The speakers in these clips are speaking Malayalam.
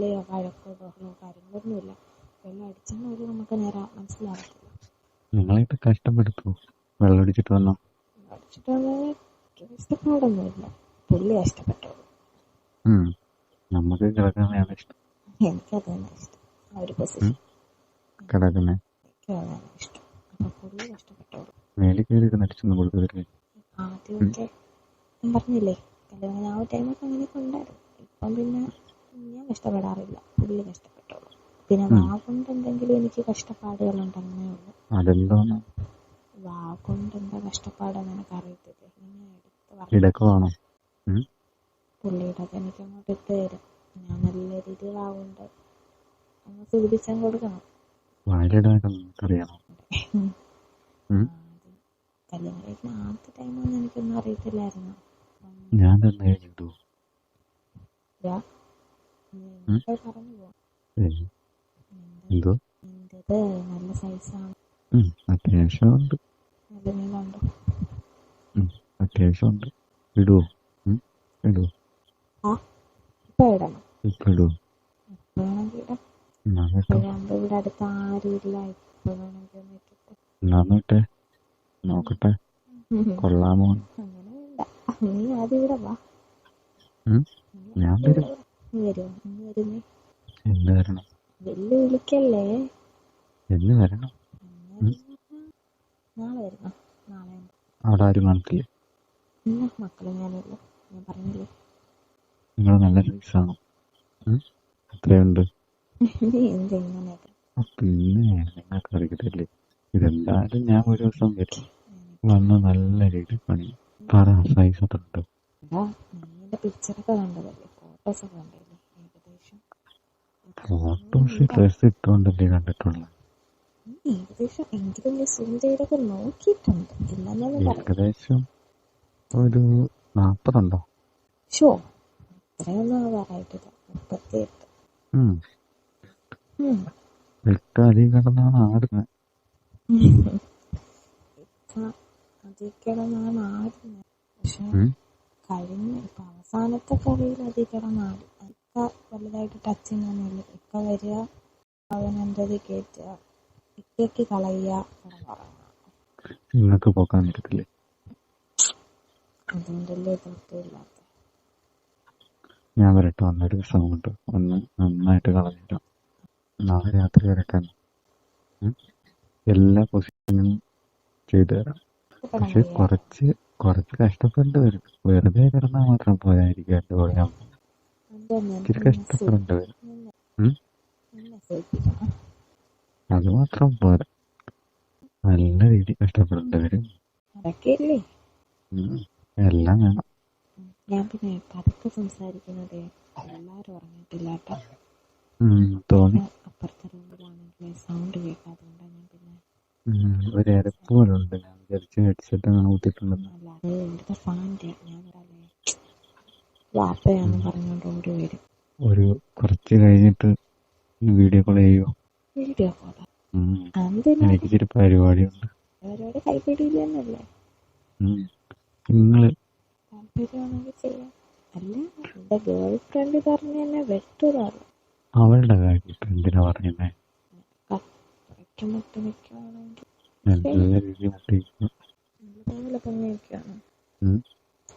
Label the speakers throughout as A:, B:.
A: തല്ലുകയോ വഴക്കോ ബഹളമോ കാര്യങ്ങളൊന്നുമില്ല. വെള്ളം അടിച്ചെന്ന് പോലും നമുക്ക് നേരെ മനസ്സിലാകത്തില്ല.
B: നിങ്ങളായിട്ട് കഷ്ടപ്പെടുത്തു വെള്ളമടിച്ചിട്ട് വന്നോ?
A: അടിച്ചിട്ട് വന്നാൽ കഷ്ടപ്പാടൊന്നുമില്ല, പുള്ളി കഷ്ടപ്പെട്ടോളൂ.
B: നമുക്ക് കിടക്കുന്നതാണ് ഇഷ്ടം.
A: എനിക്കത് തന്നെ ഇഷ്ടം, ആ ഒരു പൊസിഷൻ
B: കിടക്കുന്നേ
A: എനിക്ക് അതാണ് ഇഷ്ടം. അപ്പൊ പുള്ളി കഷ്ടപ്പെട്ടോളൂ.
B: മേലിൽ കയറി നടിച്ചൊന്നും കൊടുത്തില്ലേ?
A: ആദ്യമൊക്കെ ഞാൻ പറഞ്ഞില്ലേ, കല്യാണം ആ ടൈമൊക്കെ അങ്ങനെയൊക്കെ ഉണ്ടായിരുന്നു. ഇപ്പം പിന്നെ ഞാൻ കഷ്ടപ്പെടാറില്ല, പുള്ളി കഷ്ടപ്പെട്ടോളൂ. പിന്നെ വാ കൊണ്ട് എന്തെങ്കിലും എനിക്ക് കഷ്ടപ്പാടുകളുണ്ടെന്നേ ഉള്ളൂ.
B: അതെന്തോന്ന്?
A: വാ കൊണ്ട് എന്താ കഷ്ടപ്പാടെന്ന് എനിക്ക് അറിയത്തില്ല. ഇങ്ങനെ
B: ഇടക്കുവാണോ?
A: പുള്ളിയുടെ എനിക്ക് അങ്ങോട്ട് ഇട്ട് തരും. ഞാൻ നല്ല രീതിയിൽ വാ കൊണ്ട് ഒന്ന് സൂചിപ്പിച്ചാൽ കൊടുക്കണം.
B: വായിലിടാനൊക്കെ അറിയാമോ?
A: കല്യാണം കഴിക്കുന്ന ആദ്യത്തെ ടൈമൊന്നും എനിക്കൊന്നും അറിയത്തില്ലായിരുന്നു.
B: ഞാൻ തന്നെ എഴുതിട്ടു
A: പറഞ്ഞു പോകും.
B: എന്തോ
A: നിന്റേത് നല്ല സൈസാണ്.
B: അത്യാവശ്യമുണ്ട്.
A: നല്ല നീളമുണ്ടോ?
B: അത്യാവശ്യമുണ്ട്. ഇടുവോ? ഇടുവോ?
A: ഇപ്പൊ ഇടണം.
B: ഇപ്പൊ ഇടുവോ?
A: എപ്പോ വേണമെങ്കിൽ ഇടാം. ഇവിടെ അടുത്ത് ആരും ഇല്ല. ഇപ്പൊ വേണമെങ്കിൽ ഒന്ന് ഇട്ടിട്ട്
B: എന്നാന്നിട്ടെ നോക്കട്ടെ, കൊള്ളാമോ?
A: അങ്ങനെ വേണ്ട, നീ ആദ്യം ഇവിടെ വാ.
B: ഞാൻ വരും.
A: നീ വരുമോ? എന്ന് വരുന്നേ?
B: എന്ന് വരണം?
A: വെല്ലു വിളിക്കല്ലേ.
B: എന്ന് വരണം?
A: നാളെ വരുന്നോ? നാളെ
B: അവിടെ ആരും കാണത്തില്ലേ?
A: ഇല്ല, മക്കളെ ഞാനുള്ളൂ. ഞാൻ പറഞ്ഞില്ലേ.
B: നിങ്ങൾ നല്ല സൈസാണോ? എത്രയുണ്ട്?
A: എന്തെങ്ങനെയൊക്കെ
B: പിന്നെ നിങ്ങൾക്ക് അറിയത്തില്ലേ, ഇതെന്തായാലും ഞാൻ ഒരു ദിവസം വരും, വന്ന് നല്ല രീതിയിൽ പണി പറ. സൈസ് എത്ര ഉണ്ട്?
A: നിന്റെ പിക്ചറൊക്കെ കണ്ടതല്ലേ, ഫോട്ടോസൊക്കെ കണ്ടല്ലേ? ഏകദേശം
B: ഫോട്ടോസ് ഡ്രസ് ഇട്ടുകൊണ്ടല്ലേ കണ്ടിട്ടുള്ളത്.
A: ഏകദേശം എങ്കിലും നീ സൂം ചെയ്തൊക്കെ നോക്കിയിട്ടുണ്ട്.
B: ഏകദേശം ഒരു 40 ഉണ്ടോ?
A: ഷോ, അത്രയൊന്നും പറയായിട്ടില്ല. 38.
B: ഇക്ക അധികം കിടന്നാണ് ആടുന്നത്.
A: അതിൽ കിടന്നാണ് ആടുന്നത്. പക്ഷെ കഴിഞ്ഞ ഇപ്പൊ അവസാനത്തെ കറിയിൽ അതിൽ കിടന്നാടും. ഇക്ക വലുതായിട്ട് ടച്ചിങ് ഒന്നുമില്ല. ഇക്ക വരിക, അവൻ എന്തത് കയറ്റുക, ഇക്കയ്ക്ക് കളയുക, കിടന്നുറങ്ങുക.
B: നിങ്ങൾക്ക് പോക്കാൻ പറ്റത്തില്ലേ?
A: അതുകൊണ്ടല്ലേ തൃപ്തിയില്ലാത്ത.
B: ഞാൻ വരട്ടെ, വന്നൊരു ദിവസം കൊണ്ട് ഒന്ന് നന്നായിട്ട് കളഞ്ഞിട്ടോ. നാളെ രാത്രി വരട്ടെ. എല്ലാ പൊസിഷനും ചെയ്തു തരാം. പക്ഷെ കുറച്ച് കഷ്ടപ്പെട്ട് വരും. വെറുതെ കിടന്നാൽ മാത്രം പോരായിരിക്കും. എന്റെ കൂടെ ഇച്ചിരി കഷ്ടപ്പെടേണ്ടി വരും. അത് മാത്രം പോരാ, നല്ല രീതിയിൽ കഷ്ടപ്പെടേണ്ടി വരും. എല്ലാം വേണം.
A: ഞാൻ പിന്നെ പതുക്കെ സംസാരിക്കുന്നത് എല്ലാരും ഉറങ്ങിയിട്ടില്ല കേട്ടോ.
B: തോന്നി.
A: അപ്പുറത്തെ റൂമിലാണെങ്കിൽ സൗണ്ട് കേൾക്കാതുകൊണ്ടാണ് ഞാൻ പിന്നെ
B: ഒരു എരപ്പ് പോലെ ഉണ്ട്. ഞാൻ വിചാരിച്ച് ഹെഡ്സെറ്റ് അങ്ങനെ കുത്തിയിട്ടുണ്ടെന്ന്.
A: അല്ലാതെ ഇവിടുത്തെ ഫാൻ്റെ ഞാൻ വാപ്പയാന്ന് പറഞ്ഞുകൊണ്ട് ഓടി വരും.
B: ഒരു കുറച്ച് കഴിഞ്ഞിട്ട് വീഡിയോ കോൾ ചെയ്യുമോ?
A: വീഡിയോ കോളാ?
B: എനിക്ക് ഇച്ചിരി പരിപാടിയുണ്ട്.
A: പരിപാടി കൈപ്പിടിയില്ല എന്നല്ലേ?
B: നിങ്ങള്
A: താല്പര്യമാണെങ്കിൽ ചെയ്യാം. അല്ല, എന്റെ ഗേൾ ഫ്രണ്ട് പറഞ്ഞ് എന്നെ വെട്ടൂരാണ്.
B: അവളുടെ കാര്യം എന്തിനാ പറഞ്ഞേ? നല്ല രീതിയിൽ മുട്ടിയിരിക്കുന്നു.
A: നല്ലപോലെ പൊങ്ങിയിരിക്കുകയാണ്.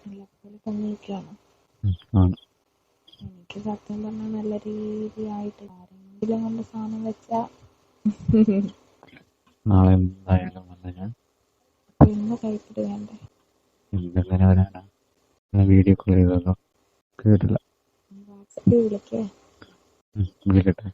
A: നല്ലപോലെ പൊങ്ങിയിരിക്കുകയാണ്. എനിക്ക് സത്യം പറഞ്ഞാൽ നല്ല രീതിയായിട്ട് ആരെങ്കിലും കൊണ്ട് സാധനം വെച്ചാ
B: നാളെ എന്തായാലും വന്ന ഞാൻ
A: ഇന്ന് കൈപ്പിടി വേണ്ടേ?
B: എന്തെങ്ങനെ വരാനാ? ഞാൻ വീഡിയോ കോൾ ചെയ്തല്ലോ, കേട്ടില്ല.
A: വാട്സാപ്പിൽ വിളിക്കേ?
B: വിളിക്കട്ടെ.